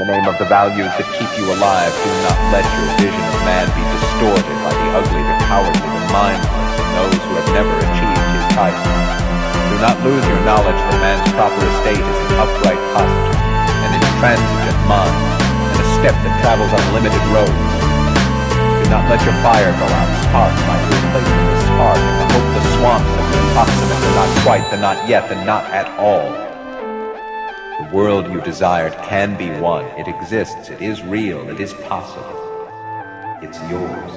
the name of the values that keep you alive, do not let your vision of man be distorted by the ugly, the cowardly, the mindless, and those who have never achieved his title. Do not lose your knowledge that man's proper estate is an upright posture, an intransigent mind, and a step that travels on limited roads. Do not let your fire go out. Spark might replace the spark, and the hopeless swamps of the approximate, the not quite, the not yet, the not at all. The world you desired can be won. It exists. It is real. It is possible. It's yours.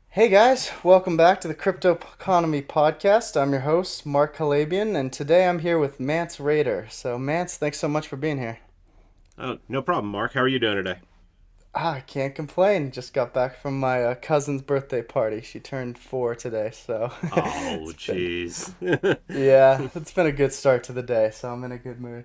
Hey guys, welcome back to the Crypto Economy Podcast. I'm your host, Mark Calabian, and today I'm here with Mance Rayder. So Mance, thanks so much for being here. Oh, no problem, Mark. How are you doing today? I can't complain. Just got back from my cousin's birthday party. She turned 4 today, so... Oh, jeez. Yeah, it's been a good start to the day, so I'm in a good mood.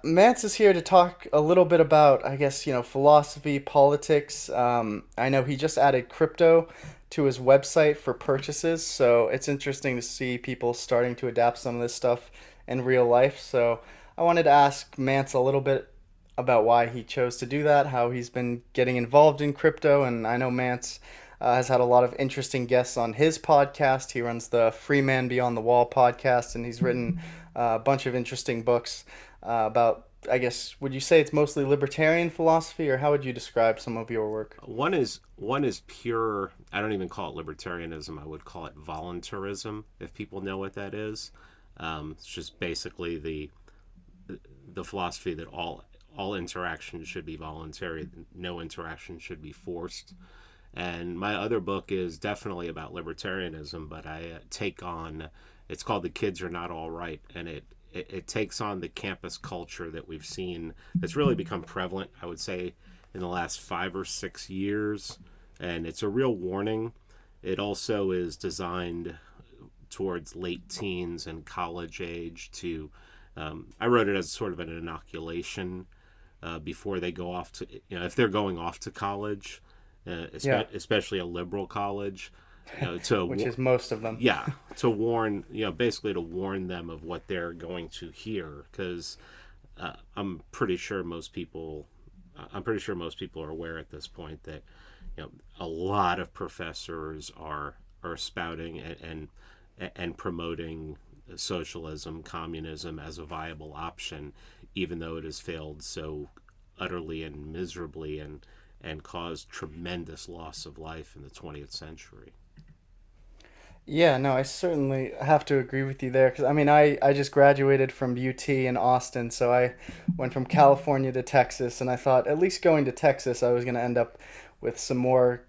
Mance is here to talk a little bit about, I guess, philosophy, politics. I know he just added crypto to his website for purchases, so it's interesting to see people starting to adapt some of this stuff in real life. So I wanted to ask Mance a little bit about why he chose to do that, how he's been getting involved in crypto, and I know Mance has had a lot of interesting guests on his podcast. He runs the Free Man Beyond the Wall podcast, and he's written a bunch of interesting books about, I guess, would you say it's mostly libertarian philosophy, or how would you describe some of your work? One is pure, I don't even call it libertarianism, I would call it voluntarism, if people know what that is. It's just basically the philosophy that all interaction should be voluntary, no interaction should be forced. And my other book is definitely about libertarianism, but I take on, it's called The Kids Are Not All Right, and it takes on the campus culture that we've seen that's really become prevalent, I would say, in the last 5 or 6 years, and it's a real warning. It also is designed towards late teens and college age to, I wrote it as sort of an inoculation before they go off to, if they're going off to college, especially a liberal college, which is most of them. Yeah, to warn, basically to warn them of what they're going to hear, because I'm pretty sure most people are aware at this point that a lot of professors are spouting and promoting socialism, communism as a viable option, even though it has failed so utterly and miserably and caused tremendous loss of life in the 20th century. Yeah, no, I certainly have to agree with you there, because I just graduated from UT in Austin, so I went from California to Texas, and I thought at least going to Texas I was going to end up with some more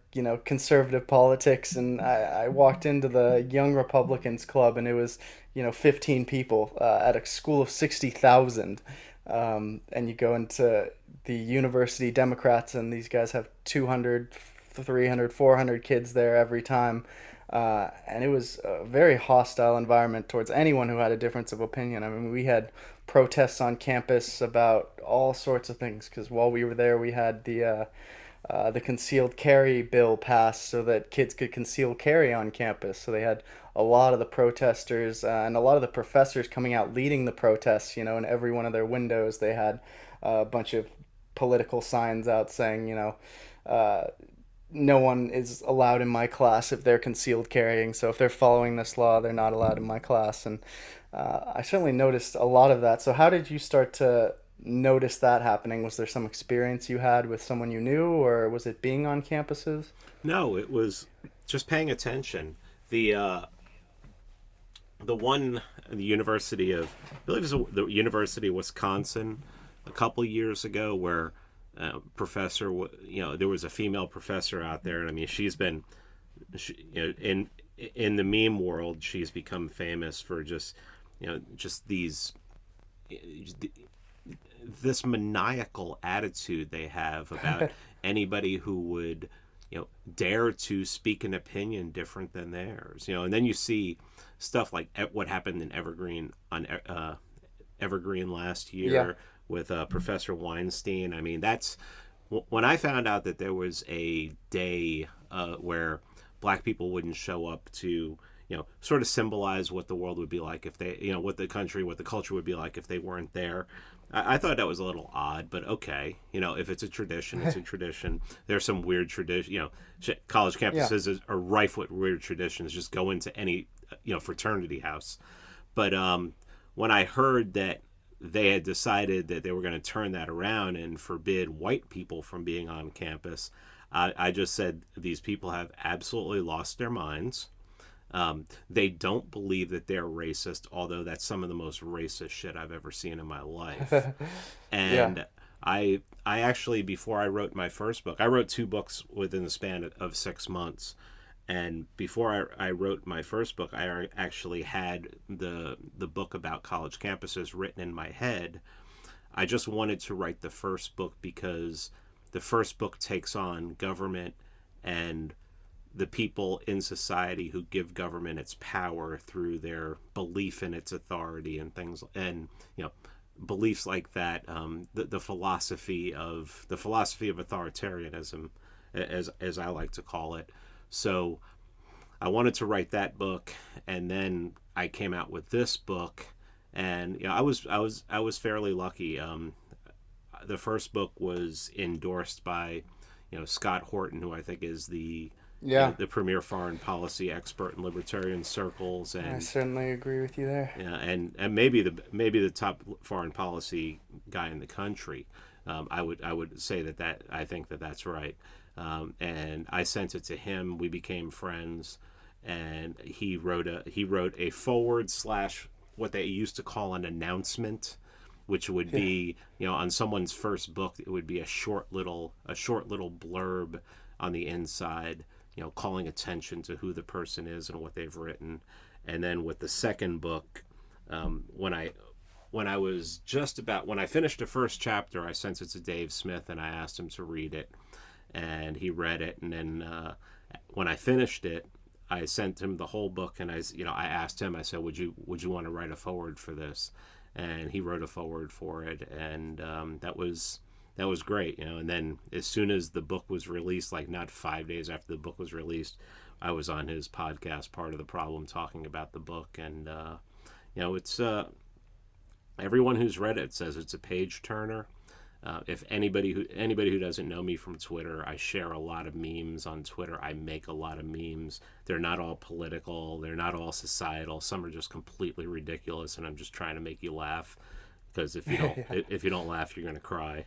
conservative politics, and I walked into the Young Republicans Club, and it was 15 people at a school of 60,000, and you go into the University Democrats, and these guys have 200, 300, 400 kids there every time, and it was a very hostile environment towards anyone who had a difference of opinion. We had protests on campus about all sorts of things, because while we were there we had the concealed carry bill passed so that kids could conceal carry on campus. So they had a lot of the protesters and a lot of the professors coming out leading the protests. In every one of their windows they had a bunch of political signs out saying, no one is allowed in my class if they're concealed carrying. So if they're following this law, they're not allowed in my class. And I certainly noticed a lot of that. So how did you start to notice that happening? Was there some experience you had with someone you knew, or was it being on campuses? No, it was just paying attention. The University of, I believe it was the University of Wisconsin a couple years ago, where professor, there was a female professor out there, and she's been, in the meme world, she's become famous for just this maniacal attitude they have about anybody who would dare to speak an opinion different than theirs. And then you see stuff like what happened in Evergreen last year with Professor Weinstein. That's when I found out that there was a day where black people wouldn't show up to sort of symbolize what the world would be like if they, what the country, what the culture would be like if they weren't there. I thought that was a little odd, but okay. If it's a tradition, it's a tradition. There's some weird tradition. College Yeah. campuses are rife with weird traditions. Just go into any, fraternity house. But when I heard that they had decided that they were going to turn that around and forbid white people from being on campus, I just said these people have absolutely lost their minds. They don't believe that they're racist, although that's some of the most racist shit I've ever seen in my life. Yeah. And I actually, before I wrote my first book, I wrote two books within the span of 6 months. And before I wrote my first book, I actually had the book about college campuses written in my head. I just wanted to write the first book because the first book takes on government and the people in society who give government its power through their belief in its authority and things, and beliefs like that. The philosophy of authoritarianism, as I like to call it. So I wanted to write that book, and then I came out with this book, and I was fairly lucky. The first book was endorsed by Scott Horton, who I think is the Yeah. the premier foreign policy expert in libertarian circles, I and certainly agree with you there. and maybe the top foreign policy guy in the country. I would say that I think that's right. And I sent it to him. We became friends, and he wrote a forward slash what they used to call an announcement, which would be on someone's first book, it would be a short little blurb on the inside, calling attention to who the person is and what they've written. And then with the second book, when I finished the first chapter, I sent it to Dave Smith and I asked him to read it, and he read it. And then when I finished it, I sent him the whole book, and I asked him, I said, would you want to write a foreword for this? And he wrote a foreword for it, and that was great, And then as soon as the book was released, like not 5 days after the book was released, I was on his podcast, Part of the Problem, talking about the book. And it's everyone who's read it says it's a page turner. If anybody who doesn't know me from Twitter, I share a lot of memes on Twitter. I make a lot of memes. They're not all political. They're not all societal. Some are just completely ridiculous, and I'm just trying to make you laugh. Because if you don't laugh, you're gonna cry.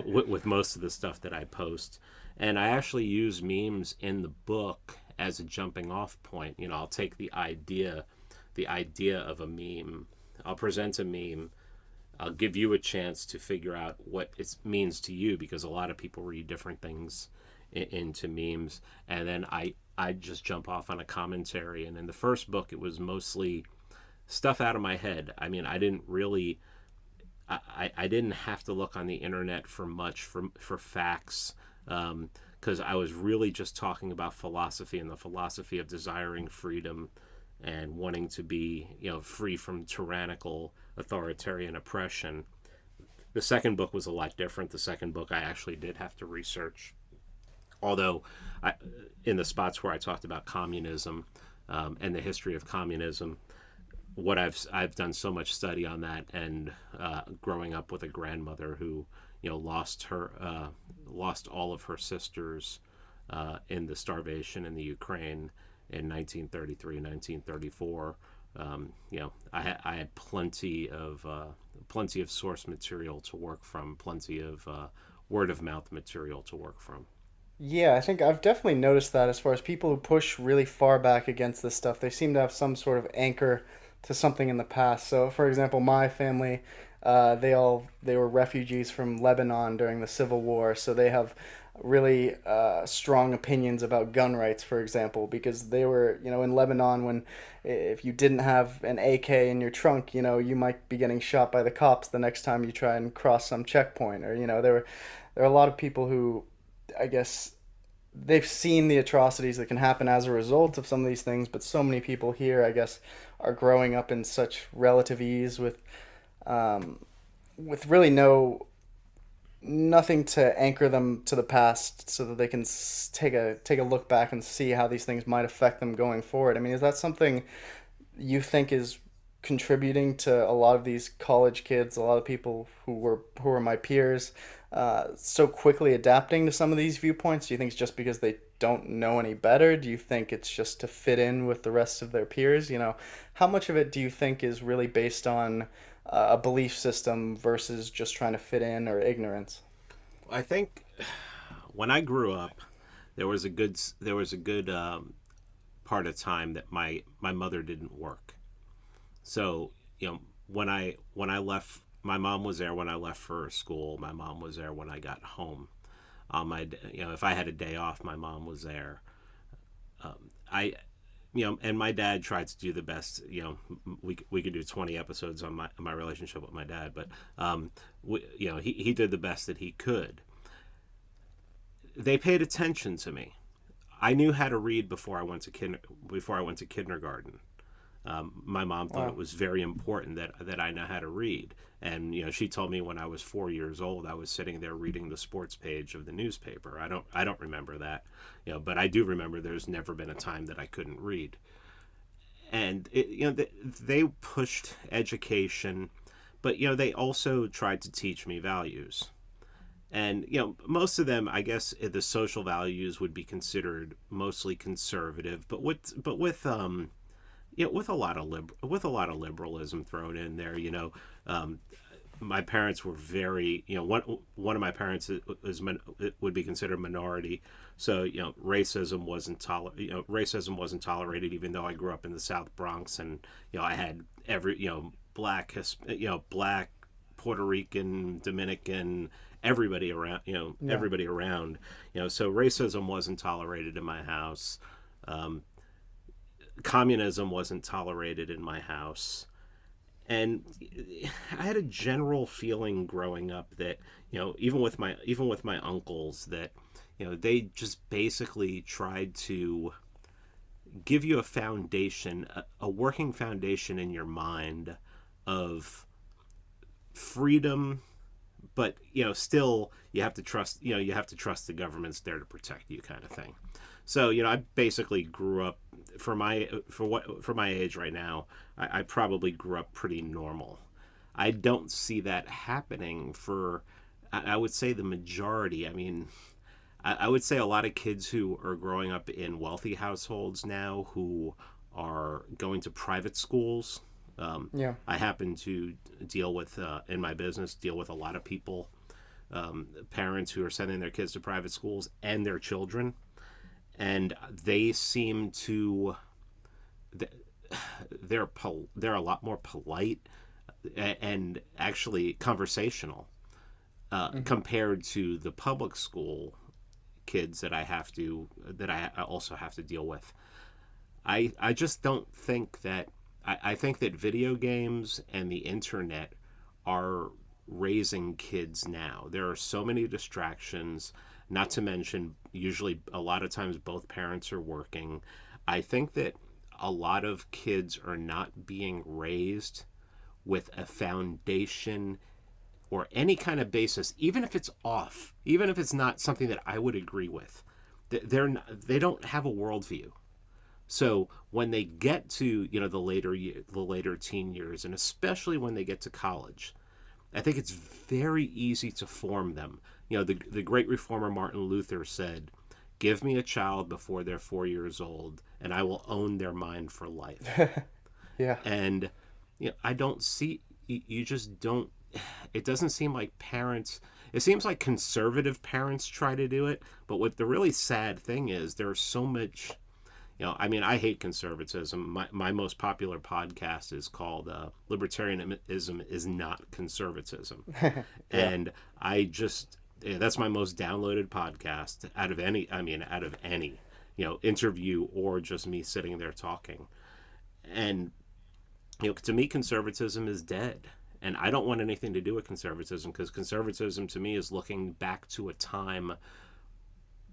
With most of the stuff that I post, and I actually use memes in the book as a jumping off point. I'll take the idea of a meme. I'll present a meme. I'll give you a chance to figure out what it means to you, because a lot of people read different things into memes, and then I just jump off on a commentary. And in the first book, it was mostly stuff out of my head. I mean, I didn't really. I didn't have to look on the internet for much for facts, because I was really just talking about philosophy and the philosophy of desiring freedom and wanting to be free from tyrannical authoritarian oppression. The second book was a lot different. The second book I actually did have to research, although in the spots where I talked about communism and the history of communism, what I've done so much study on that, and growing up with a grandmother who lost all of her sisters in the starvation in the Ukraine in 1933 and 1934. I had plenty of source material to work from, plenty of word of mouth material to work from. Yeah, I think I've definitely noticed that as far as people who push really far back against this stuff, they seem to have some sort of anchor to something in the past. So, for example, my family, they were refugees from Lebanon during the Civil War, so they have really strong opinions about gun rights, for example, because they were, in Lebanon when if you didn't have an AK in your trunk, you might be getting shot by the cops the next time you try and cross some checkpoint, or there are a lot of people who, I guess, they've seen the atrocities that can happen as a result of some of these things, but so many people here, I guess, are growing up in such relative ease with really nothing to anchor them to the past so that they can take a look back and see how these things might affect them going forward. I mean, is that something you think is contributing to a lot of these college kids, a lot of people who were my peers, so quickly adapting to some of these viewpoints? Do you think it's just because they don't know any better? Do you think it's just to fit in with the rest of their peers? How much of it do you think is really based on a belief system versus just trying to fit in or ignorance? I think when I grew up, there was a good part of time that my mother didn't work. So when I left, my mom was there when I left for school. My mom was there when I got home. If I had a day off, my mom was there. I and my dad tried to do the best. We could do 20 episodes on my relationship with my dad, but he did the best that he could. They paid attention to me. I knew how to read before I went to kindergarten. My mom thought it was very important that I know how to read. And she told me when I was 4 years old, I was sitting there reading the sports page of the newspaper. I don't remember that, but I do remember there's never been a time that I couldn't read. And they pushed education, but they also tried to teach me values. And most of them, I guess, the social values would be considered mostly conservative, but with with a lot of liberalism thrown in there. My parents were very, one of my parents would be considered minority, so racism wasn't tolerated, even though I grew up in the South Bronx, and I had every black, Puerto Rican, Dominican, everybody around, everybody around, so racism wasn't tolerated in my house. Communism wasn't tolerated in my house. And I had a general feeling growing up that, even with my uncles, that, they just basically tried to give you a foundation, a working foundation in your mind of freedom, but still you have to trust the government's there to protect you, kind of thing. So I basically grew up, for my age right now, I probably grew up pretty normal. I don't see that happening for, I would say, the majority. I mean, I would say a lot of kids who are growing up in wealthy households now, who are going to private schools. I happen to deal with, in my business, deal with a lot of people, parents who are sending their kids to private schools and their children. And they seem to, they're a lot more polite and actually conversational, compared to the public school kids that I also have to deal with. I just don't think that, I think that video games and the internet are raising kids now. There are so many distractions, not to mention, usually a lot of times both parents are working. I think that a lot of kids are not being raised with a foundation or any kind of basis, even if it's off, even if it's not something that I would agree with. They don't have a worldview. So when they get to the later teen years, and especially when they get to college, I think it's very easy to form them. The great reformer Martin Luther said, "Give me a child before they're 4 years old, and I will own their mind for life." Yeah. And I don't see, you just don't. It doesn't seem like parents. It seems like conservative parents try to do it, but what the really sad thing is, there's so much. I mean, I hate conservatism. My most popular podcast is called "Libertarianism is Not Conservatism," Yeah. and that's my most downloaded podcast out of any interview or just me sitting there talking. And to me, conservatism is dead, and I don't want anything to do with conservatism, because conservatism to me is looking back to a time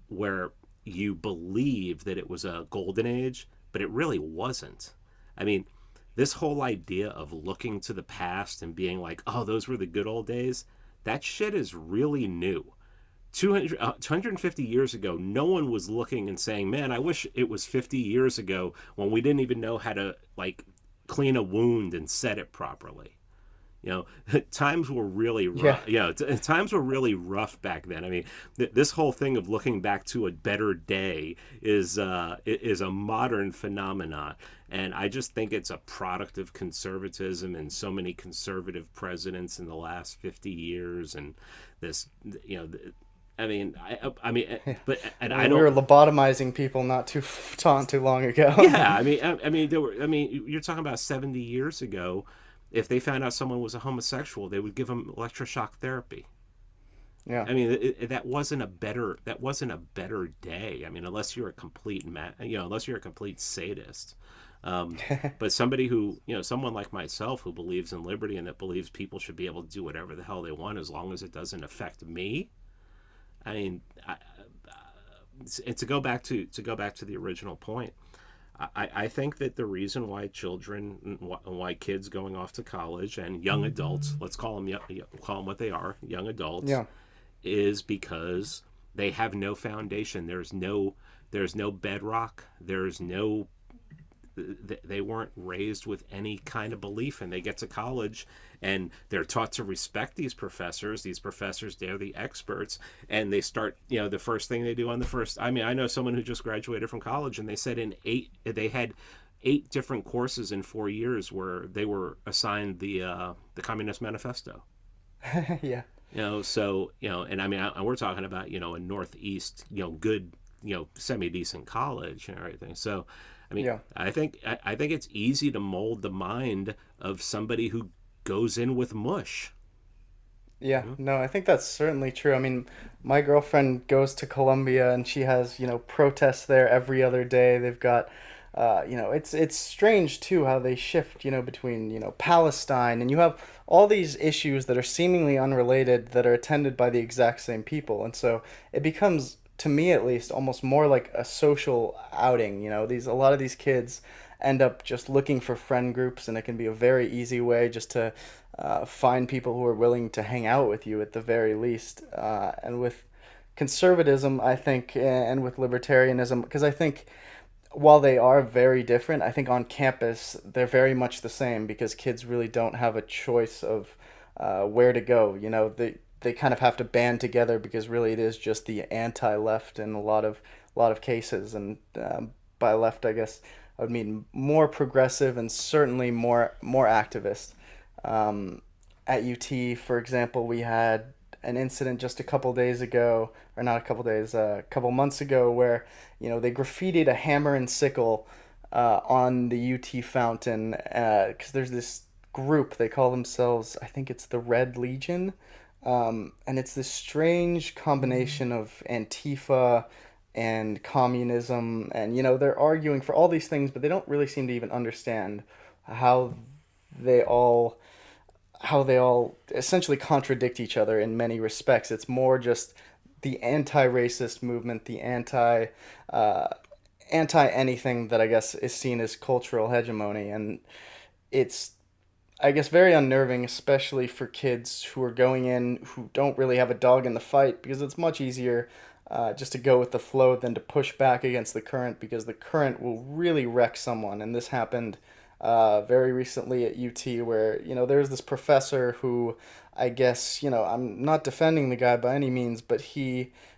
where you believe that it was a golden age, but it really wasn't. I mean, this whole idea of looking to the past and being like, oh, those were the good old days, That shit is really new. 250 years ago, no one was looking and saying, man, I wish it was 50 years ago when we didn't even know how to, like, clean a wound and set it properly. You know, times were really Yeah. rough. Times were really rough back then. I mean, this whole thing of looking back to a better day is a modern phenomenon, and I just think it's a product of conservatism and so many conservative presidents in the last 50 years, and this, you know. But and I I mean, we don't. were lobotomizing people not too long ago. Yeah, there were. I mean, you're talking about 70 years ago. If they found out someone was a homosexual, they would give them electroshock therapy. Yeah. I mean, that wasn't a better day. I mean, unless you're a complete unless you're a complete sadist. But somebody who, someone like myself who believes in liberty and that believes people should be able to do whatever the hell they want as long as it doesn't affect me. I mean, and to go back to the original point, I think that the reason why why kids going off to college and young adults, let's call them what they are, young adults, Yeah. is because they have no foundation. There's no bedrock. They weren't raised with any kind of belief, and they get to college and they're taught to respect these professors. These professors, they're the experts, and they start, the first thing they do on the first, I mean, I know someone who just graduated from college, and they said they had 8 different courses in 4 years where they were assigned the Communist Manifesto. Yeah. And I mean, we're talking about, a Northeast, good, semi-decent college and everything. So, I mean, Yeah. I think it's easy to mold the mind of somebody who goes in with mush. Yeah, no, I think that's certainly true. I mean, my girlfriend goes to Colombia and she has, protests there every other day. They've got, it's strange too how they shift, between, Palestine, and you have all these issues that are seemingly unrelated that are attended by the exact same people. And so it becomes, to me at least, almost more like a social outing. A lot of these kids end up just looking for friend groups, and it can be a very easy way just to find people who are willing to hang out with you at the very least. And with conservatism, I think, and with libertarianism, because I think while they are very different, I think on campus they're very much the same because kids really don't have a choice of where to go. They kind of have to band together because really it is just the anti-left in a lot of cases, and by left I guess I would mean more progressive and certainly more activist. At UT, for example, we had an incident just a couple days ago, or not a couple days, a couple months ago, where they graffitied a hammer and sickle on the UT fountain because there's this group. They call themselves, I think it's the Red Legion, and it's this strange combination of Antifa and communism, and they're arguing for all these things, but they don't really seem to even understand how they all how they all essentially contradict each other in many respects. It's more just the anti-racist movement, the anti anything that I guess is seen as cultural hegemony, and it's, I guess, very unnerving, especially for kids who are going in who don't really have a dog in the fight, because it's much easier just to go with the flow than to push back against the current, because the current will really wreck someone. And this happened very recently at UT, where there's this professor who, I guess, I'm not defending the guy by any means, but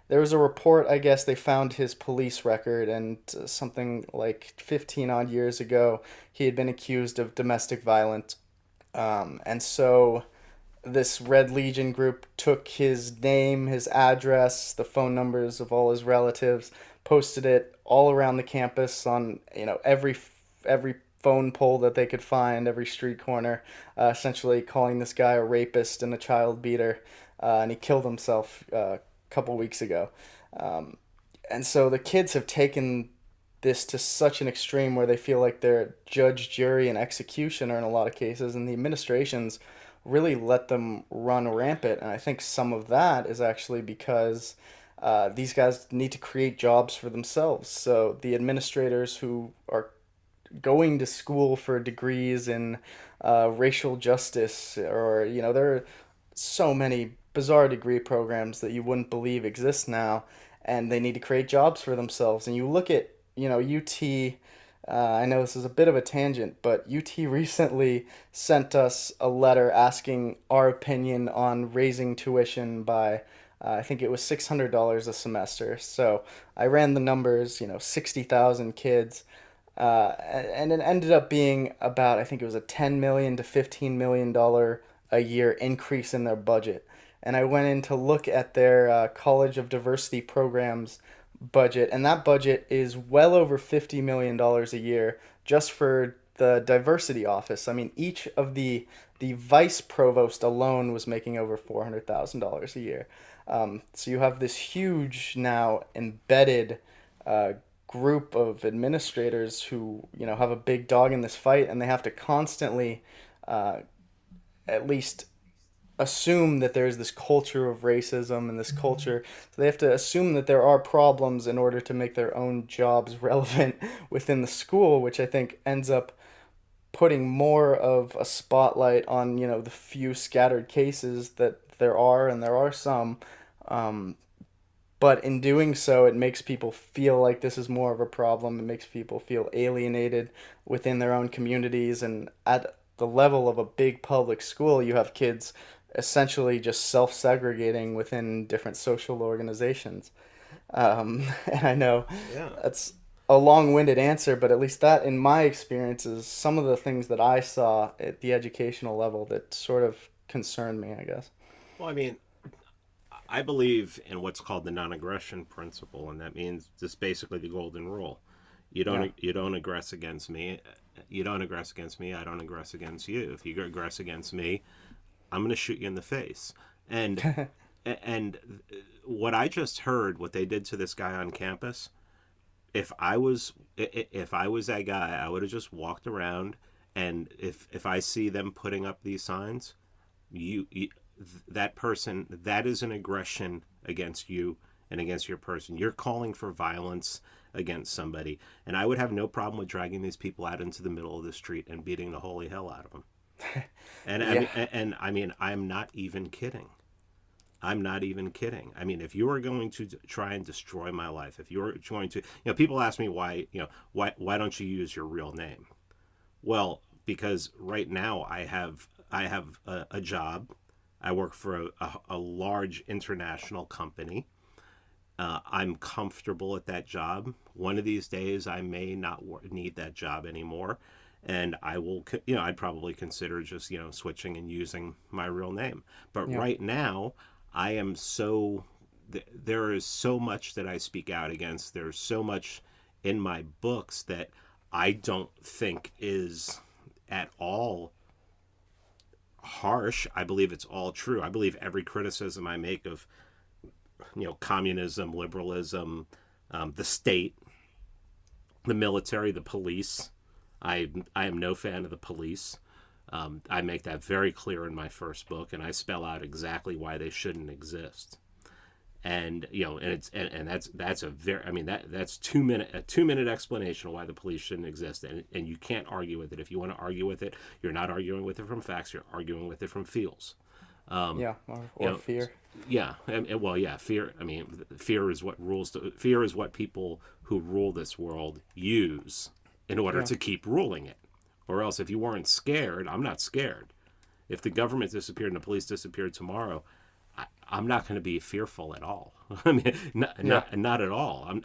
there was a report, I guess they found his police record, and something like 15 odd years ago he had been accused of domestic violence. And so this Red Legion group took his name, his address, the phone numbers of all his relatives, posted it all around the campus on every phone pole that they could find, every street corner, essentially calling this guy a rapist and a child beater, and he killed himself a couple weeks ago. And so the kids have taken this to such an extreme where they feel like they're judge, jury, and executioner in a lot of cases, and the administrations really let them run rampant. And I think some of that is actually because these guys need to create jobs for themselves. So the administrators who are going to school for degrees in racial justice, or there are so many bizarre degree programs that you wouldn't believe exist now, and they need to create jobs for themselves. And you look at, UT. I know this is a bit of a tangent, but UT recently sent us a letter asking our opinion on raising tuition by, I think it was $600 a semester. So I ran the numbers, 60,000 kids. And it ended up being about, I think it was a $10 million to $15 million a year increase in their budget. And I went in to look at their College of Diversity programs budget, and that budget is well over $50 million a year just for the diversity office. I mean, each of the vice provost alone was making over $400,000 a year. So you have this huge now embedded group of administrators who have a big dog in this fight, and they have to constantly at least assume that there's this culture of racism and this culture. So they have to assume that there are problems in order to make their own jobs relevant within the school, which I think ends up putting more of a spotlight on, the few scattered cases that there are, and there are some. But in doing so, it makes people feel like this is more of a problem. It makes people feel alienated within their own communities. And at the level of a big public school, you have kids essentially just self-segregating within different social organizations. And I know Yeah. that's a long-winded answer, but at least that, in my experience, is some of the things that I saw at the educational level that sort of concerned me, I guess. Well, I mean, I believe in what's called the non-aggression principle, and that means just basically the golden rule. Yeah. You don't aggress against me. You don't aggress against me. I don't aggress against you. If you aggress against me, I'm going to shoot you in the face. And and what I just heard, what they did to this guy on campus, if I was that guy, I would have just walked around, and if I see them putting up these signs, you that person, that is an aggression against you and against your person. You're calling for violence against somebody, and I would have no problem with dragging these people out into the middle of the street and beating the holy hell out of them. And Yeah. I mean, I'm not even kidding. I'm not even kidding. I mean, if you are going to try and destroy my life, if you're going to, people ask me why don't you use your real name? Well, because right now I have a job. I work for a large international company. I'm comfortable at that job. One of these days, I may not need that job anymore, and I will, I'd probably consider just, switching and using my real name. But Yeah. right now, I am so, there is so much that I speak out against. There's so much in my books that I don't think is at all harsh. I believe it's all true. I believe every criticism I make of, communism, liberalism, the state, the military, the police. I am no fan of the police. I make that very clear in my first book, and I spell out exactly why they shouldn't exist. And that's a very, I mean, that's a 2 minute explanation of why the police shouldn't exist, and you can't argue with it. If you want to argue with it, you're not arguing with it from facts, you're arguing with it from feels. Yeah. Or fear. Yeah, well, yeah, fear. I mean, fear is what rules. Fear is what people who rule this world use in order Yeah. to keep ruling it. Or else, if you weren't scared, I'm not scared. If the government disappeared and the police disappeared tomorrow, I'm not going to be fearful at all. I mean, not at all.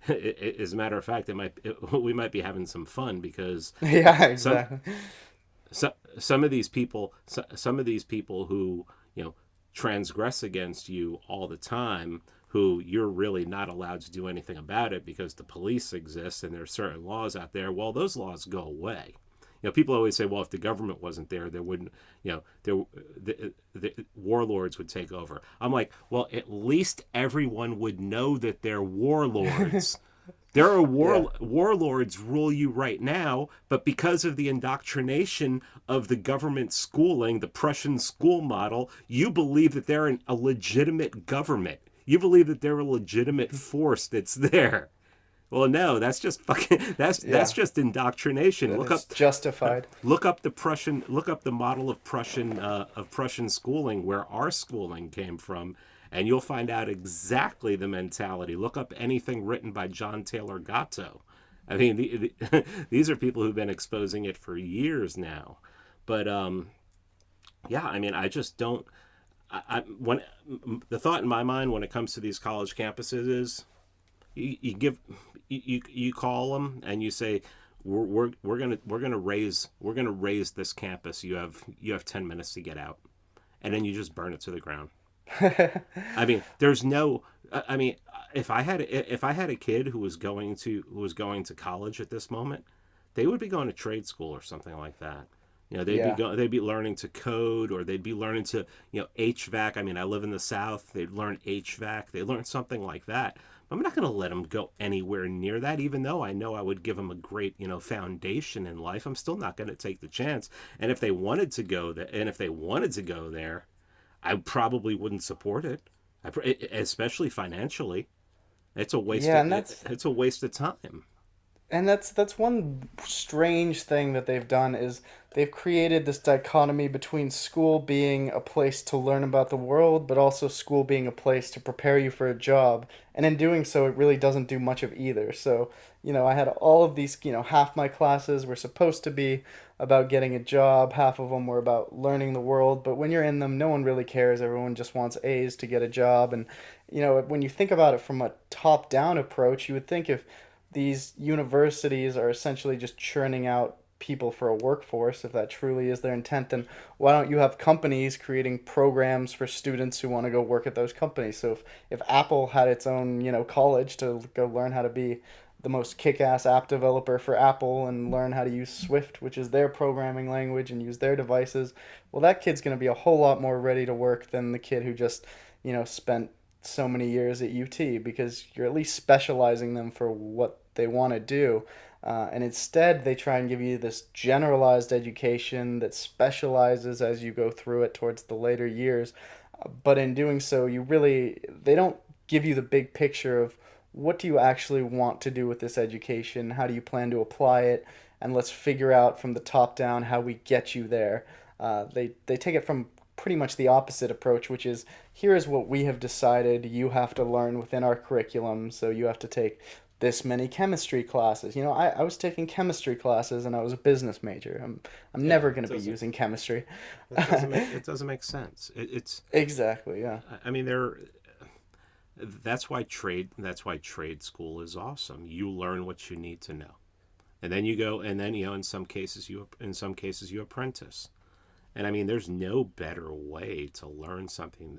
As a matter of fact, we might be having some fun because Yeah, exactly. some of these people, who transgress against you all the time, who you're really not allowed to do anything about it because the police exist and there's certain laws out there. Well, those laws go away. People always say, well, if the government wasn't there, there wouldn't, the warlords would take over. I'm like, well, at least everyone would know that they're warlords. There are warlords rule you right now, but because of the indoctrination of the government schooling, the Prussian school model, you believe that they're a legitimate government. You believe that they're a legitimate force that's there. Well, no, that's just fucking that's Yeah, just indoctrination. and it's justified. Look up the model of Prussian schooling where our schooling came from, and you'll find out exactly the mentality. Look up anything written by John Taylor Gatto. I mean, these are people who've been exposing it for years now. But yeah, I mean, I just don't. When the thought in my mind when it comes to these college campuses is you call them and you say we're gonna raise this campus. You have 10 minutes to get out, and then you just burn it to the ground. I mean, there's no. I mean, if I had a kid who was going to college at this moment, they would be going to trade school or something like that. You know, Yeah. they'd be learning to code, or they'd be learning to, HVAC. I mean, I live in the South. They'd learn HVAC. They learn something like that. I'm not going to let them go anywhere near that, even though I know I would give them a great, foundation in life. I'm still not going to take the chance. And if they wanted to go there, I probably wouldn't support it, especially financially. It's a waste. Yeah, and that's It's a waste of time. that's one strange thing that they've done is they've created this dichotomy between school being a place to learn about the world, but also school being a place to prepare you for a job. And in doing so, it really doesn't do much of either. So, I had all of these, half my classes were supposed to be about getting a job, half of them were about learning the world, but when you're in them, no one really cares. Everyone just wants A's to get a job. And, when you think about it from a top-down approach, you would think if these universities are essentially just churning out people for a workforce, if that truly is their intent, then why don't you have companies creating programs for students who want to go work at those companies? So if Apple had its own, college to go learn how to be the most kick-ass app developer for Apple and learn how to use Swift, which is their programming language, and use their devices, well, that kid's going to be a whole lot more ready to work than the kid who just, spent so many years at UT, because you're at least specializing them for what they want to do. And instead, they try and give you this generalized education that specializes as you go through it towards the later years. But in doing so, they don't give you the big picture of what do you actually want to do with this education? How do you plan to apply it? And let's figure out from the top down how we get you there. They take it from pretty much the opposite approach, which is here is what we have decided you have to learn within our curriculum. So you have to take this many chemistry classes. I was taking chemistry classes and I was a business major. I'm Yeah, never going to be using chemistry. it doesn't make sense. It's Exactly, yeah. I mean that's why trade school is awesome. You learn what you need to know, and then you go, and then in some cases you apprentice. And I mean, there's no better way to learn something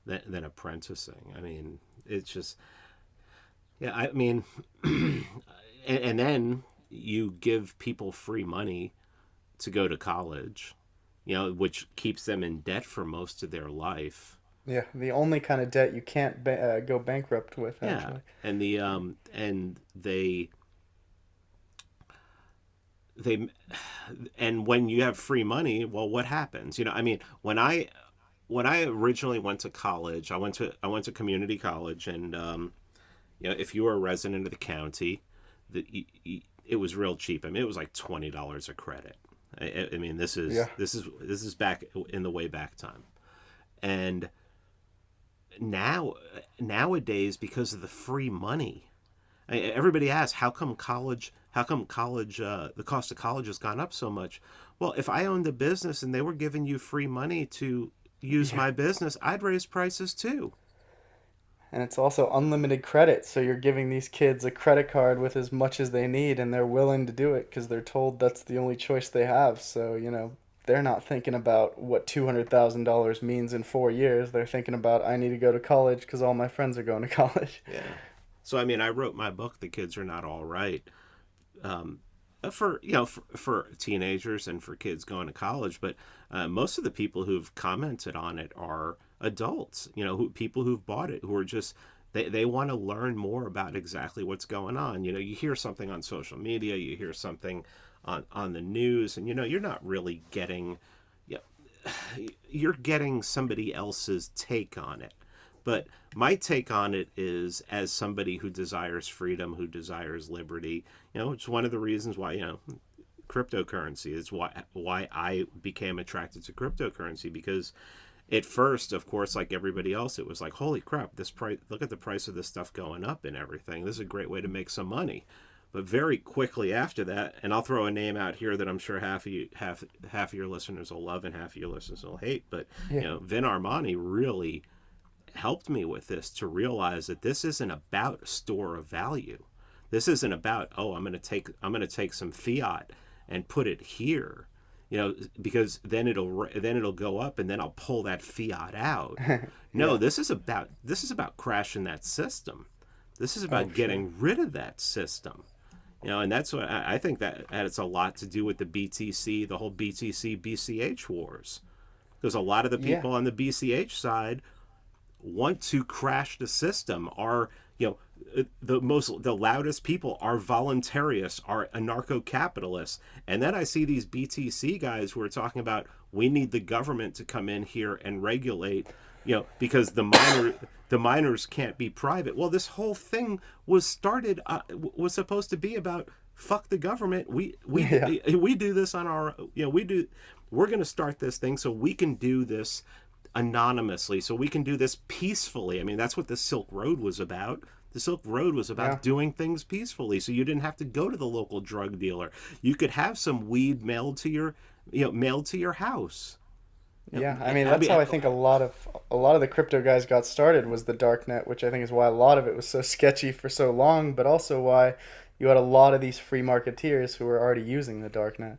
than apprenticing. I mean, it's just, yeah. I mean, and then you give people free money to go to college, which keeps them in debt for most of their life. Yeah, the only kind of debt you can't go bankrupt with, Yeah, actually. and they and when you have free money, well, what happens? I mean, when I originally went to college, I went to community college, and if you were a resident of the county, it was real cheap. I mean, it was like $20 a credit. I mean, Yeah. this is back in the way back time, and nowadays, because of the free money, everybody asks, how come college, the cost of college has gone up so much? Well, if I owned a business and they were giving you free money to use Yeah. my business, I'd raise prices too. And it's also unlimited credit, so you're giving these kids a credit card with as much as they need, and they're willing to do it because they're told that's the only choice they have. So, they're not thinking about what $200,000 means in 4 years. They're thinking about, I need to go to college because all my friends are going to college. Yeah. So I mean, I wrote my book, "The Kids Are Not All Right," um, for teenagers and for kids going to college. But most of the people who've commented on it are adults. People who've bought it, who are just they want to learn more about exactly what's going on. You hear something on social media, you hear something on the news, and you're not really getting, yeah, you're getting somebody else's take on it. But my take on it is, as somebody who desires freedom, who desires liberty, it's one of the reasons why, cryptocurrency is why I became attracted to cryptocurrency, because at first, of course, like everybody else, it was like, holy crap, this price, look at the price of this stuff going up and everything. This is a great way to make some money. But very quickly after that, and I'll throw a name out here that I'm sure half of your listeners will love and half of your listeners will hate, but Yeah. Vin Armani really helped me with this, to realize that this isn't about store of value. This isn't about, oh, I'm going to take some fiat and put it here, because then it'll go up and then I'll pull that fiat out. No, Yeah. this is about crashing that system. This is about getting rid of that system. And that's what I think, that it's a lot to do with the BTC, the whole BTC BCH wars, because a lot of the Yeah. people on the BCH side want to crash the system, are the loudest people are voluntarists, are anarcho-capitalists. And then I see these BTC guys who are talking about, we need the government to come in here and regulate, because the miners can't be private. Well, this whole thing was started, was supposed to be about, fuck the government. Yeah. We do this on our, we're going to start this thing so we can do this anonymously, so we can do this peacefully. I mean, that's what the Silk Road was about. The Silk Road was about Yeah. doing things peacefully, so you didn't have to go to the local drug dealer. You could have some weed mailed to your house. Yeah, I mean that's how I think a lot of the crypto guys got started, was the dark net, which I think is why a lot of it was so sketchy for so long, but also why you had a lot of these free marketeers who were already using the dark net.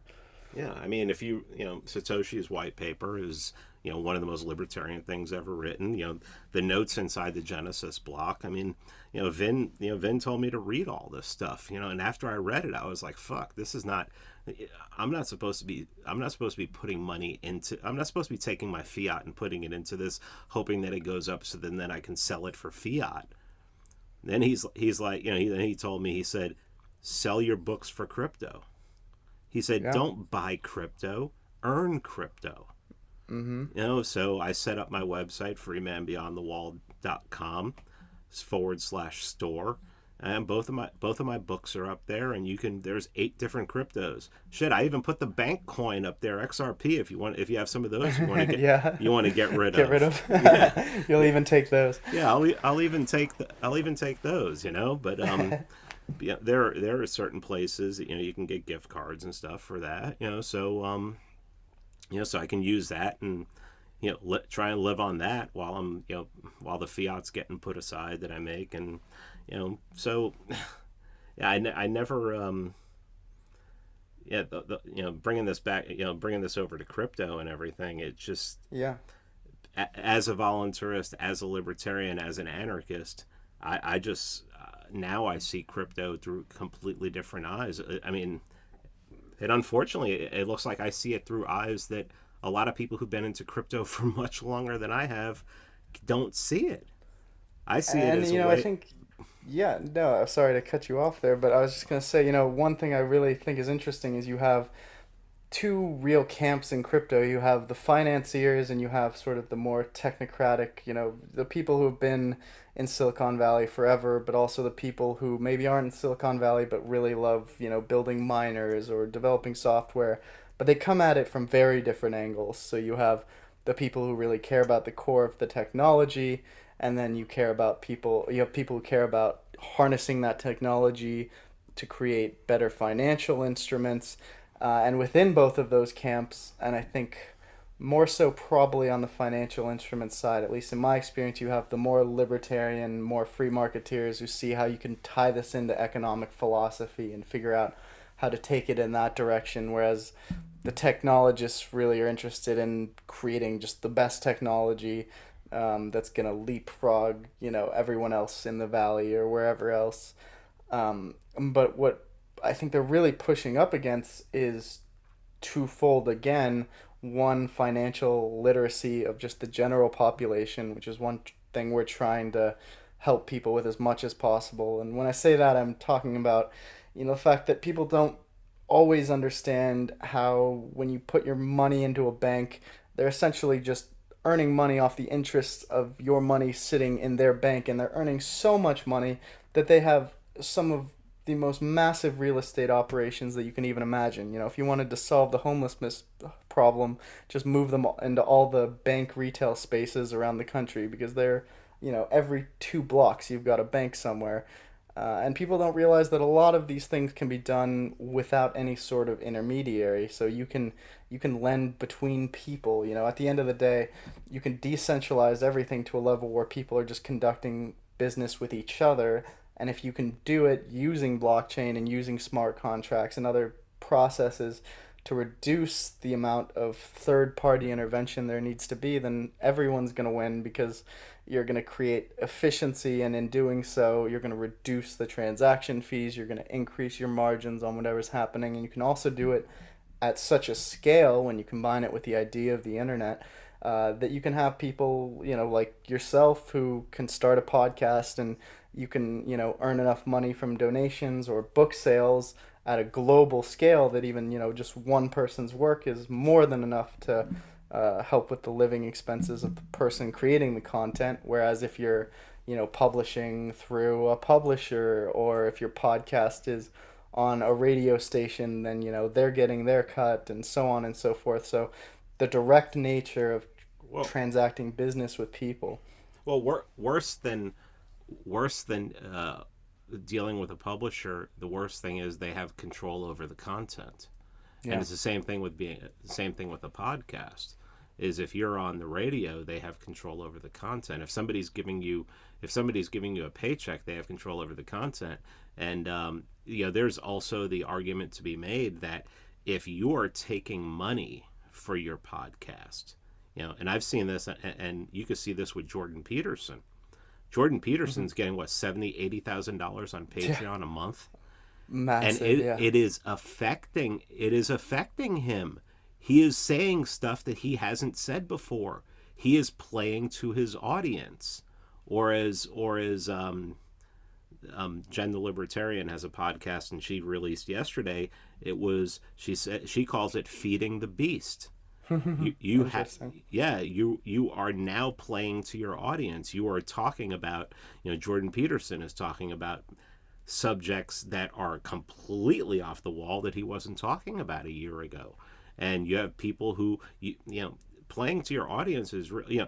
Yeah, I mean, if Satoshi's white paper is, one of the most libertarian things ever written. The notes inside the Genesis block. I mean, Vin told me to read all this stuff. And after I read it, I was like, fuck, this is not. I'm not supposed to be putting money into. I'm not supposed to be taking my fiat and putting it into this, hoping that it goes up, so then I can sell it for fiat. Then he's like, he told me, he said, sell your books for crypto. He said, Yeah. don't buy crypto, earn crypto. So I set up my website, freemanbeyondthewall.com /store. And both of my books are up there, and there's 8 different cryptos. Shit, I even put the bank coin up there, XRP, if you have some of those you want to get Yeah. you want to get rid Get of. rid of. Yeah. You'll even take those. Yeah, I'll even take those, but yeah, there are certain places that, you can get gift cards and stuff for that, so so I can use that and try and live on that while while the fiat's getting put aside that I make. And so yeah, I never yeah, bringing this back, bringing this over to crypto and everything, it just, Yeah. as a voluntarist, as a libertarian, as an anarchist, I just now I see crypto through completely different eyes. I mean, and unfortunately, it looks like I see it through eyes that a lot of people who've been into crypto for much longer than I have don't see it. I see it And as you a know, way. I think, yeah, no, sorry to cut you off there, but I was just gonna say, one thing I really think is interesting is you have two real camps in crypto. You have the financiers and you have sort of the more technocratic, the people who have been in Silicon Valley forever, but also the people who maybe aren't in Silicon Valley but really love, building miners or developing software. But they come at it from very different angles. So you have the people who really care about the core of the technology, and then you have people who care about harnessing that technology to create better financial instruments. And within both of those camps, and I think more so probably on the financial instrument side, at least in my experience, you have the more libertarian, more free marketeers who see how you can tie this into economic philosophy and figure out how to take it in that direction, whereas the technologists really are interested in creating just the best technology that's going to leapfrog, everyone else in the valley or wherever else. But what I think they're really pushing up against is twofold again. One, financial literacy of just the general population, which is one thing we're trying to help people with as much as possible. And when I say that, I'm talking about, the fact that people don't always understand how when you put your money into a bank, they're essentially just earning money off the interest of your money sitting in their bank, and they're earning so much money that they have some of the most massive real estate operations that you can even imagine. You know, if you wanted to solve the homelessness problem, just move them into all the bank retail spaces around the country, because they're, you know, every 2 blocks you've got a bank somewhere. And people don't realize that a lot of these things can be done without any sort of intermediary. So you can lend between people. You know, at the end of the day, you can decentralize everything to a level where people are just conducting business with each other. And if you can do it using blockchain and using smart contracts and other processes to reduce the amount of third party intervention there needs to be, then everyone's going to win, because you're going to create efficiency, and in doing so, you're going to reduce the transaction fees, you're going to increase your margins on whatever's happening, and you can also do it at such a scale when you combine it with the idea of the internet, that you can have people, you know, like yourself, who can start a podcast, and you can, you know, earn enough money from donations or book sales at a global scale that even, you know, just one person's work is more than enough to help with the living expenses of the person creating the content. Whereas if you're, you know, publishing through a publisher, or if your podcast is on a radio station, then, you know, they're getting their cut, and so on and so forth. So the direct nature of transacting business with people. Well, worse than dealing with a publisher, the worst thing is they have control over the content. Yeah. And it's the same thing with a podcast. Is if you're on the radio, they have control over the content. If somebody's giving you a paycheck, they have control over the content. And you know, there's also the argument to be made that if you are taking money for your podcast, you know, and I've seen this, and you can see this with Jordan Peterson. Jordan Peterson's getting what, $70,000-$80,000 on Patreon a month, massive, and it is affecting him. He is saying stuff that he hasn't said before. He is playing to his audience, or as Jen the Libertarian has a podcast, and she released yesterday. She calls it feeding the beast. You are now playing to your audience. You are talking about, you know, Jordan Peterson is talking about subjects that are completely off the wall that he wasn't talking about a year ago. And you have people who, you know, playing to your audience is, you know,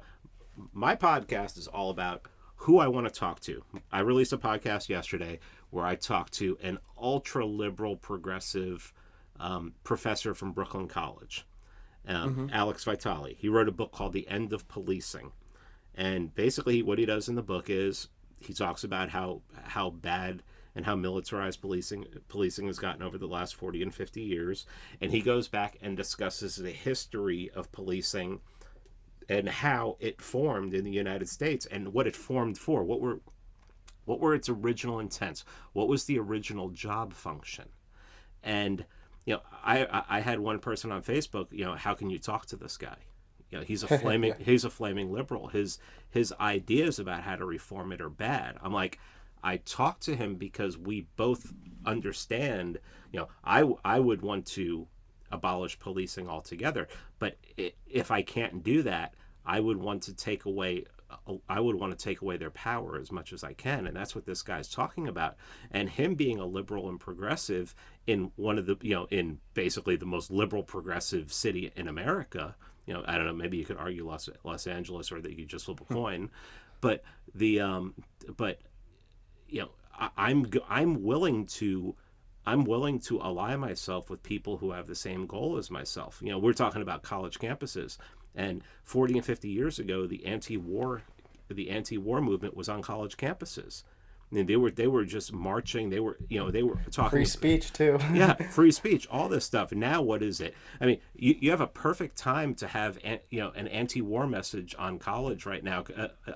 my podcast is all about who I want to talk to. I released a podcast yesterday where I talked to an ultra liberal progressive professor from Brooklyn College. Alex Vitale. He wrote a book called The End of Policing, and basically what he does in the book is he talks about how bad and how militarized policing has gotten over the last 40 and 50 years, and he goes back and discusses the history of policing and how it formed in the United States and what it formed for. What were its original intents? What was the original job function? And you know, I had one person on Facebook, you know, how can you talk to this guy? You know, he's a flaming liberal. His ideas about how to reform it are bad. I'm like, I talked to him because we both understand, you know, I would want to abolish policing altogether, but if I can't do that, I would want to take away their power as much as I can. And that's what this guy's talking about. And him being a liberal and progressive in one of the, you know, in basically the most liberal progressive city in America, you know, I don't know, maybe you could argue Los Angeles, or that you could just flip a coin, but you know, I'm willing to ally myself with people who have the same goal as myself. You know, we're talking about college campuses. And 40 and 50 years ago, the anti-war movement was on college campuses. I mean, they were just marching. They were talking free speech too. Yeah, free speech, all this stuff. And now what is it? I mean, you have a perfect time to have an anti-war message on college right now,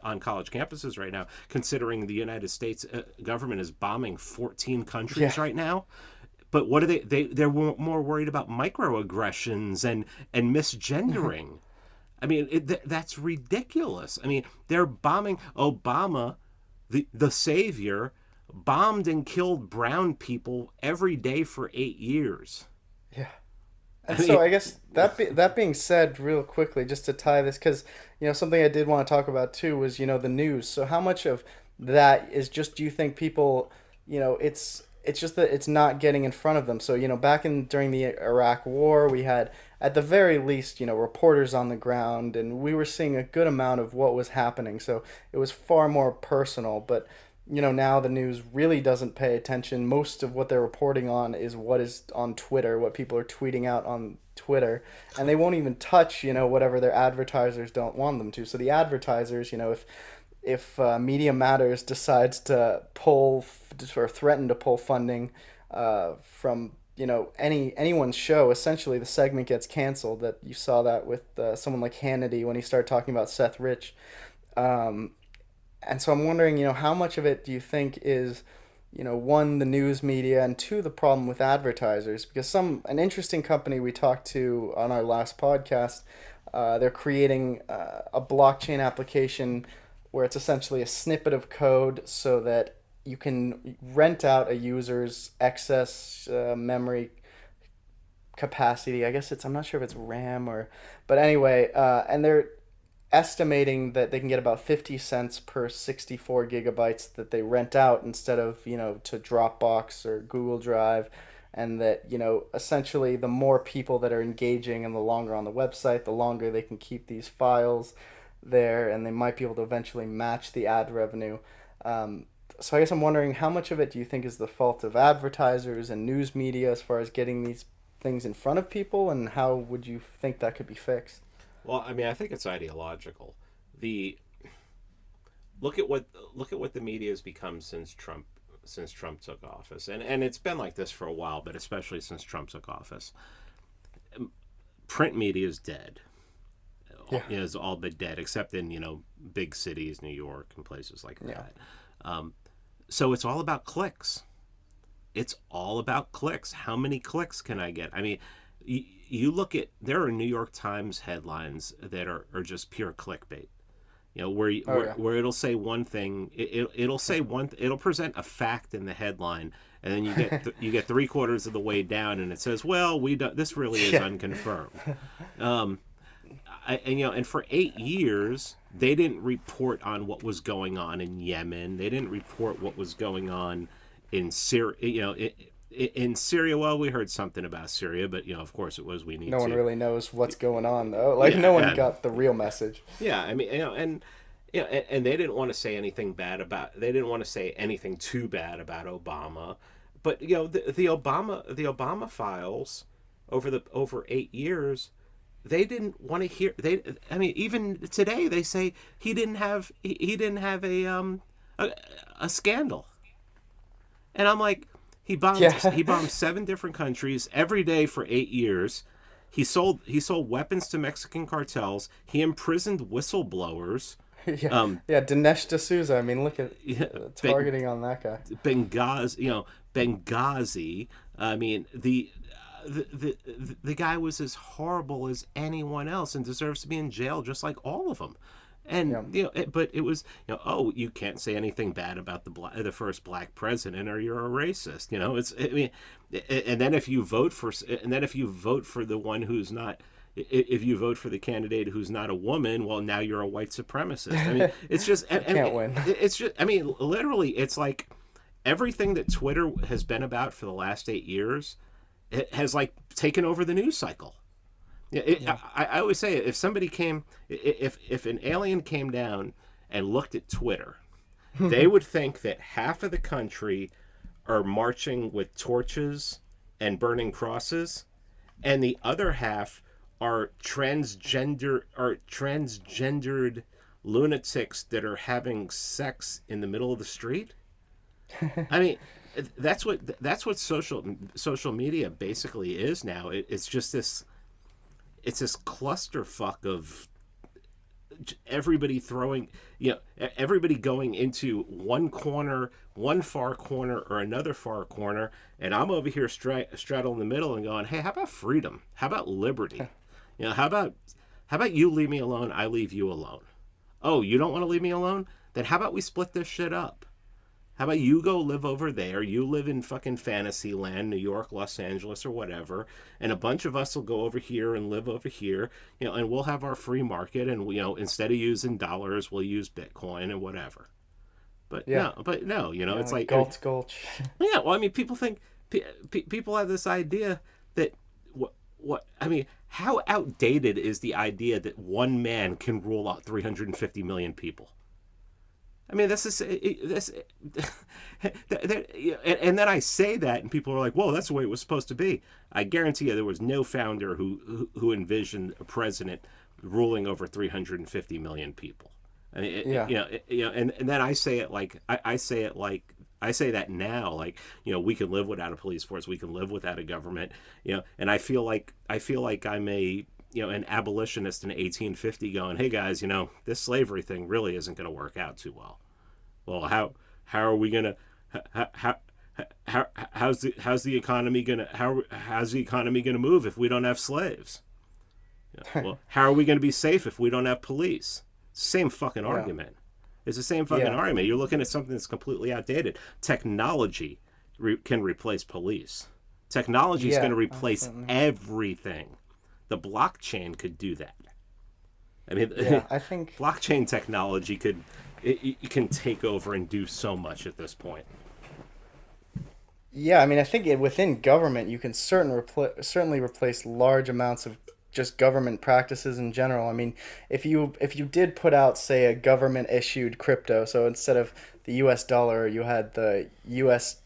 on college campuses right now, considering the United States government is bombing 14 countries right now. But what are they're more worried about microaggressions and misgendering. I mean, that's ridiculous. I mean, they're bombing. Obama, the savior, bombed and killed brown people every day for 8 years. Yeah. And so I guess that being said, real quickly, just to tie this, because something I did want to talk about too was the news. So how much of that is just, do you think people, it's just that it's not getting in front of them. So back in during the Iraq War, we had at the very least reporters on the ground, and we were seeing a good amount of what was happening. So it was far more personal, but now the news really doesn't pay attention. Most of what they're reporting on is what is on Twitter, what people are tweeting out on Twitter, and they won't even touch, whatever their advertisers don't want them to. So the advertisers, if Media Matters decides to pull or threaten to pull funding from anyone's show, essentially the segment gets canceled. That you saw that with someone like Hannity when he started talking about Seth Rich. And so I'm wondering, how much of it do you think is, one, the news media, and two, the problem with advertisers? Because an interesting company we talked to on our last podcast, they're creating a blockchain application where it's essentially a snippet of code so that you can rent out a user's excess memory capacity. I guess I'm not sure if it's RAM but anyway, and they're estimating that they can get about 50 cents per 64 gigabytes that they rent out instead of, to Dropbox or Google Drive. And that, essentially the more people that are engaging and the longer on the website, the longer they can keep these files there, and they might be able to eventually match the ad revenue. So I guess I'm wondering, how much of it do you think is the fault of advertisers and news media as far as getting these things in front of people, and how would you think that could be fixed? Well, I mean, I think it's ideological. Look at what the media has become since Trump took office, and it's been like this for a while, but especially since Trump took office. Print media is dead. Yeah. It's all but dead, except in big cities, New York and places like that. So it's all about clicks. It's all about clicks. How many clicks can I get? I mean, you look at, there are New York Times headlines that are just pure clickbait. Where it'll say one thing, it'll present a fact in the headline, and then you get 3/4 of the way down, and it says, well, this really is unconfirmed. And for 8 years, they didn't report on what was going on in Yemen. They didn't report what was going on in Syria. In Syria, well, we heard something about Syria, but of course, it was no one really knows what's going on, though. No one got the real message. Yeah, I mean, and they didn't want to say anything bad about. They didn't want to say anything too bad about Obama, but the Obama files over 8 years. They didn't want to hear. Even today they say he didn't have a scandal, and I'm like, he bombed 7 different countries every day for 8 years. He sold weapons to Mexican cartels. He imprisoned whistleblowers. Dinesh D'Souza. I mean, look at targeting on that guy. Benghazi. I mean, the guy was as horrible as anyone else and deserves to be in jail just like all of them. And but it was you can't say anything bad about the first black president or you're a racist. And then if you vote for the one who's not, if you vote for the candidate who's not a woman, well, now you're a white supremacist. I mean, it's just can't win. It's just, I mean, literally, it's like everything that Twitter has been about for the last 8 years. It has taken over the news cycle. I always say, if somebody came, if an alien came down and looked at Twitter, they would think that half of the country are marching with torches and burning crosses, and the other half are transgendered lunatics that are having sex in the middle of the street. I mean, that's what social media basically is now. It's just this clusterfuck of everybody everybody going into one far corner or another far corner, and I'm over here straddling the middle and going, hey, how about freedom? How about liberty? How about you leave me alone, I leave you alone. Oh, you don't want to leave me alone? Then how about we split this shit up? How about you go live over there? You live in fucking fantasy land, New York, Los Angeles, or whatever, and a bunch of us will go over here and live over here, and we'll have our free market, and instead of using dollars, we'll use Bitcoin and whatever. But Yeah. no, it's Like like, Galt's Gulch. yeah. Well, I mean, people think people have this idea that what I mean, how outdated is the idea that one man can rule out 350 million people? I mean, this, and then I say that, and people are like, "Well, that's the way it was supposed to be." I guarantee you, there was no founder who envisioned a president ruling over 350 million people. I mean, Yeah. and then I say it like I say it like I say that now, like, we can live without a police force, we can live without a government, and I feel like I'm a an abolitionist in 1850 going, hey guys, this slavery thing really isn't going to work out too well. Well, how are we going to how's the economy going to how's the economy going to move if we don't have slaves? Well, how are we going to be safe if we don't have police? Same fucking argument. It's the same fucking argument. You're looking at something that's completely outdated. Technology can replace police. Technology is going to replace everything. The blockchain could do that. I mean, I think blockchain technology it can take over and do so much at this point. Yeah, I mean, I think within government, you can certainly replace large amounts of just government practices in general. I mean, if you did put out, say, a government issued crypto, so instead of the U.S. dollar, you had the U.S.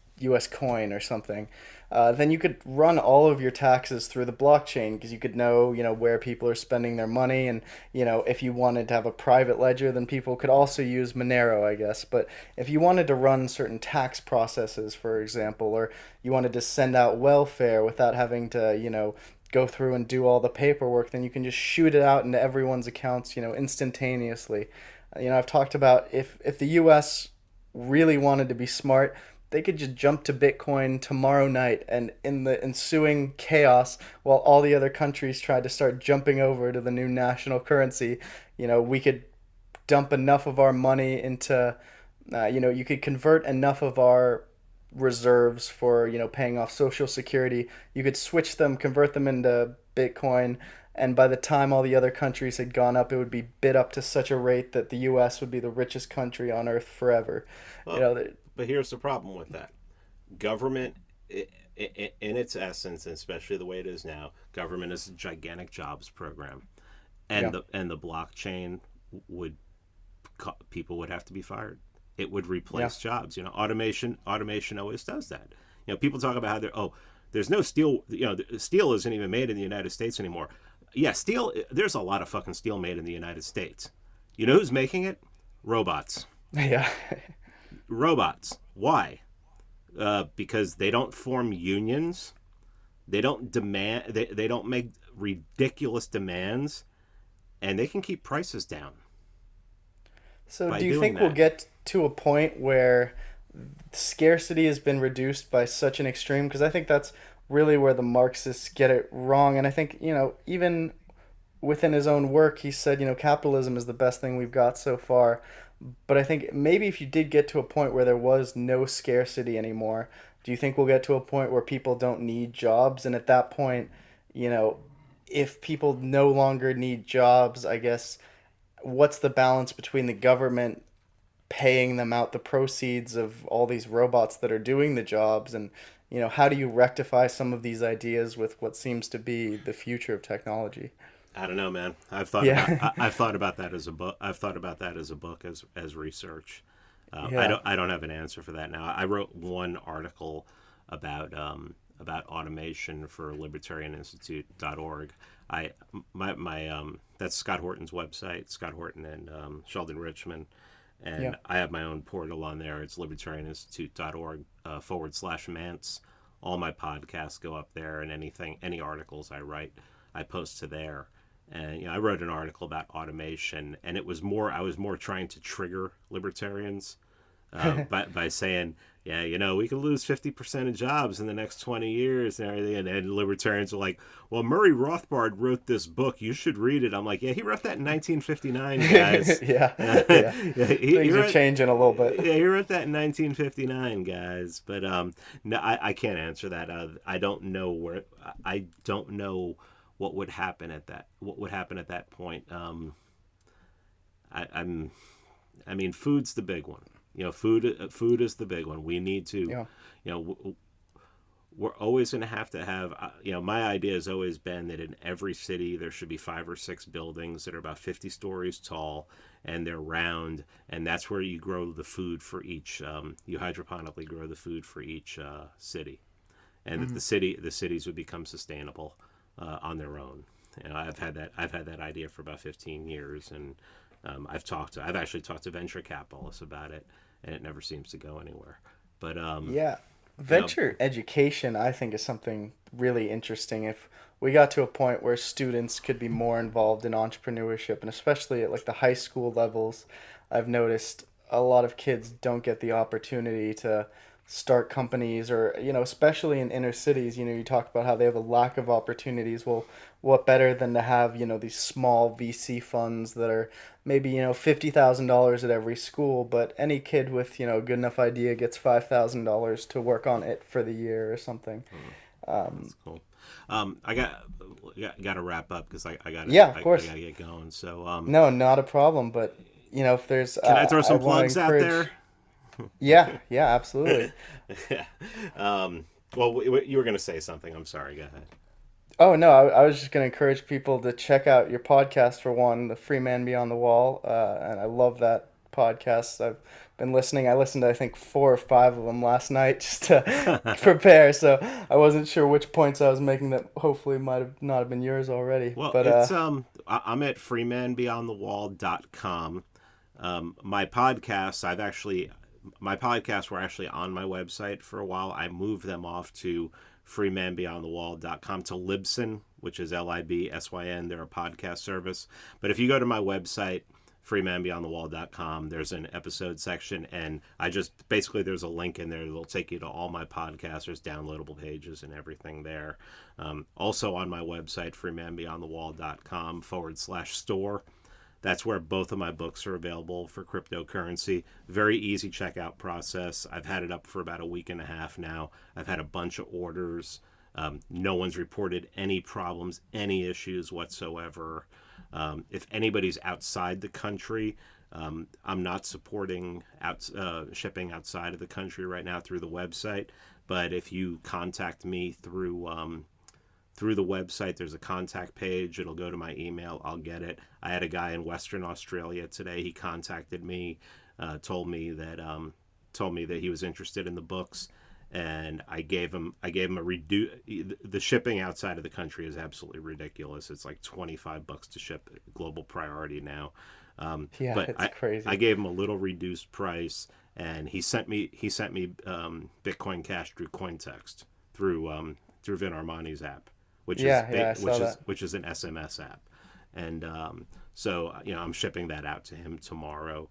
coin or something, then you could run all of your taxes through the blockchain because you could know where people are spending their money, and if you wanted to have a private ledger, then people could also use Monero, I guess. But if you wanted to run certain tax processes, for example, or you wanted to send out welfare without having to go through and do all the paperwork, then you can just shoot it out into everyone's accounts instantaneously. I've talked about if the US really wanted to be smart, they could just jump to Bitcoin tomorrow night, and in the ensuing chaos, while all the other countries tried to start jumping over to the new national currency, we could dump enough of our money into, you could convert enough of our reserves for, paying off Social Security. You could convert them into Bitcoin, and by the time all the other countries had gone up, it would be bid up to such a rate that the U.S. would be the richest country on earth forever. Well, but here's the problem with that. Government, in its essence, and especially the way it is now, government is a gigantic jobs program, and the blockchain people would have to be fired. It would replace jobs. Automation always does that. People talk about how there's no steel. Steel isn't even made in the United States anymore. Yeah, steel. There's a lot of fucking steel made in the United States. You know who's making it? Robots. Yeah. Robots. Why? Because they don't form unions. They don't demand. They don't make ridiculous demands, and they can keep prices down. So do you think we'll get to a point where scarcity has been reduced by such an extreme? Because I think that's really where the Marxists get it wrong. And I think, even within his own work, he said, capitalism is the best thing we've got so far. But I think maybe if you did get to a point where there was no scarcity anymore, do you think we'll get to a point where people don't need jobs? And at that point, if people no longer need jobs, I guess, what's the balance between the government paying them out the proceeds of all these robots that are doing the jobs, and how do you rectify some of these ideas with what seems to be the future of technology? I don't know, man. I've thought about that as a book. I've thought about that as a book, as research. I don't have an answer for that now. I wrote one article about automation for libertarianinstitute.org. That's Scott Horton's website, Scott Horton and Sheldon Richman. And I have my own portal on there. It's libertarianinstitute.org /Mance. All my podcasts go up there, and any articles I write, I post to there. And I wrote an article about automation, and I was more trying to trigger libertarians by saying, yeah, we could lose 50% of jobs in the next 20 years and everything. And then libertarians are like, well, Murray Rothbard wrote this book. You should read it. I'm like, yeah, he wrote that in 1959, guys. Yeah, Yeah, yeah. he Things are wrote, changing a little bit. yeah, he wrote that in 1959, guys. But no, I can't answer that. I don't know I don't know what would happen at that point. I mean, food's the big one. Food is the big one. We need to, Yeah. We're always going to have, my idea has always been that in every city there should be 5 or 6 buildings that are about 50 stories tall and they're round, and that's where you grow the food for each, you hydroponically grow the food for each city, and that the cities would become sustainable on their own. I've had that idea for about 15 years, and I've actually talked to venture capitalists about it, and it never seems to go anywhere. But Yeah. Venture education, I think, is something really interesting. If we got to a point where students could be more involved in entrepreneurship, and especially at like the high school levels, I've noticed a lot of kids don't get the opportunity to start companies, or especially in inner cities. You talk about how they have a lack of opportunities. Well, what better than to have these small VC funds that are maybe $50,000 at every school, but any kid with a good enough idea gets $5,000 to work on it for the year or something. That's cool. I got to wrap up because I got Yeah, of course. I got to get going. So No, not a problem. But if there's can I throw some I wanna plugs out there? Yeah, absolutely. Well, you were going to say something. I'm sorry. Go ahead. Oh no, I was just going to encourage people to check out your podcast for one, The Free Man Beyond the Wall, and I love that podcast. I've been listening. I listened to I think 4 or 5 of them last night just to prepare. So I wasn't sure which points I was making that hopefully might have not have been yours already. Well, but it's I'm at freemanbeyondthewall.com. My podcasts were actually on my website for a while. I moved them off to freemanbeyondthewall.com to Libsyn, which is Libsyn. They're a podcast service. But if you go to my website, freemanbeyondthewall.com, there's an episode section, and there's a link in there that'll take you to all my podcasts. There's downloadable pages and everything there. Also on my website, freemanbeyondthewall.com/store. That's where both of my books are available for cryptocurrency. Very easy checkout process. I've had it up for about a week and a half now. I've had a bunch of orders. No one's reported any problems, any issues whatsoever. If anybody's outside the country, I'm not supporting shipping outside of the country right now through the website. But if you contact me through the website, there's a contact page. It'll go to my email. I'll get it. I had a guy in Western Australia today. He contacted me, told me that he was interested in the books, and I gave him the shipping outside of the country is absolutely ridiculous. It's like $25 to ship, global priority now. Yeah, but it's crazy. I gave him a little reduced price, and he sent me Bitcoin Cash through Cointext through Vin Armani's app, which is an SMS app, and so I'm shipping that out to him tomorrow.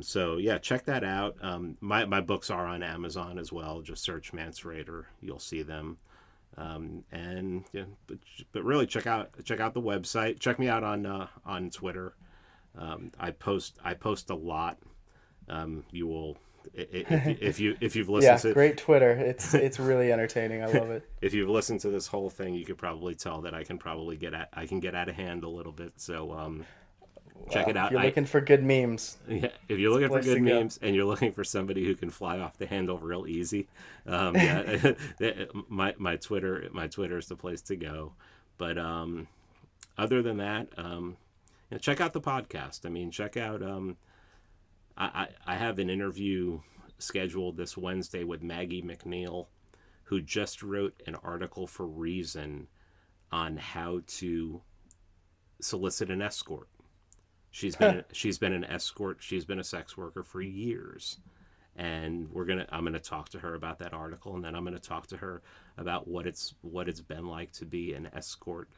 So yeah, check that out. My books are on Amazon as well. Just search Mance Rayder, you'll see them. And yeah, but really check out the website. Check me out on Twitter. I post a lot. You will. If you've listened to great Twitter, it's really entertaining. I love it. If you've listened to this whole thing, you could probably tell that I can get out of hand a little bit. So check it out. If you're looking for good memes, yeah. If you're looking for good memes and you're looking for somebody who can fly off the handle real easy, yeah, my Twitter is the place to go. But other than that, check out the podcast. I mean, check out. I have an interview scheduled this Wednesday with Maggie McNeil, who just wrote an article for Reason on how to solicit an escort. She's been an escort. She's been a sex worker for years, and I'm gonna talk to her about that article, and then I'm gonna talk to her about what it's been like to be an escort,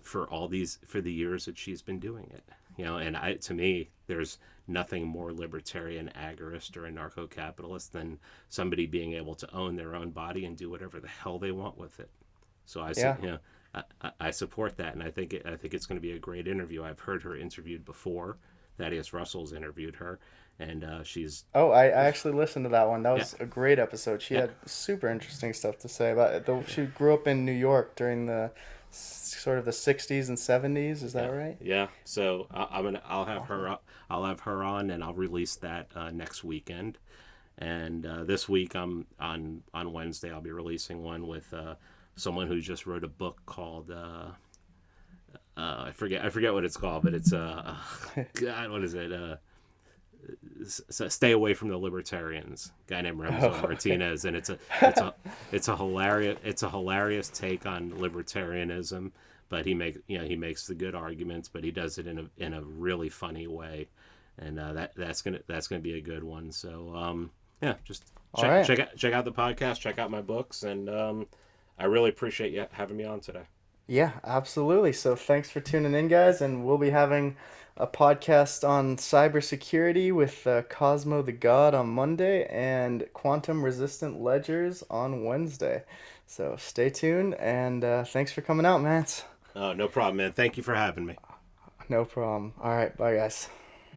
for the years that she's been doing it. And to me, there's nothing more libertarian, agorist, or anarcho-capitalist than somebody being able to own their own body and do whatever the hell they want with it. So Yeah. I support that, and I think it's going to be a great interview. I've heard her interviewed before. Thaddeus Russell's interviewed her, and she's Oh, I actually listened to that one. That yeah, was a great episode. She yeah, had super interesting stuff to say about it. Though she grew up in New York during the sort of the 60s and 70s. Is that yeah, right? yeah. So I'll have her on, and I'll release that next weekend. And this week, on Wednesday, I'll be releasing one with someone who just wrote a book called I forget what it's called, but it's God, what is it? Stay away from the libertarians. Guy named Remzo Martinez, and it's a hilarious take on libertarianism. But he makes the good arguments, but he does it in a really funny way, and that's gonna be a good one. So yeah, just check out the podcast, check out my books, and I really appreciate you having me on today. Yeah, absolutely. So thanks for tuning in, guys, and we'll be having a podcast on cybersecurity with Cosmo the God on Monday and quantum resistant ledgers on Wednesday. So stay tuned, and thanks for coming out, Mance. Oh, no problem, man. Thank you for having me. No problem. All right, bye, guys.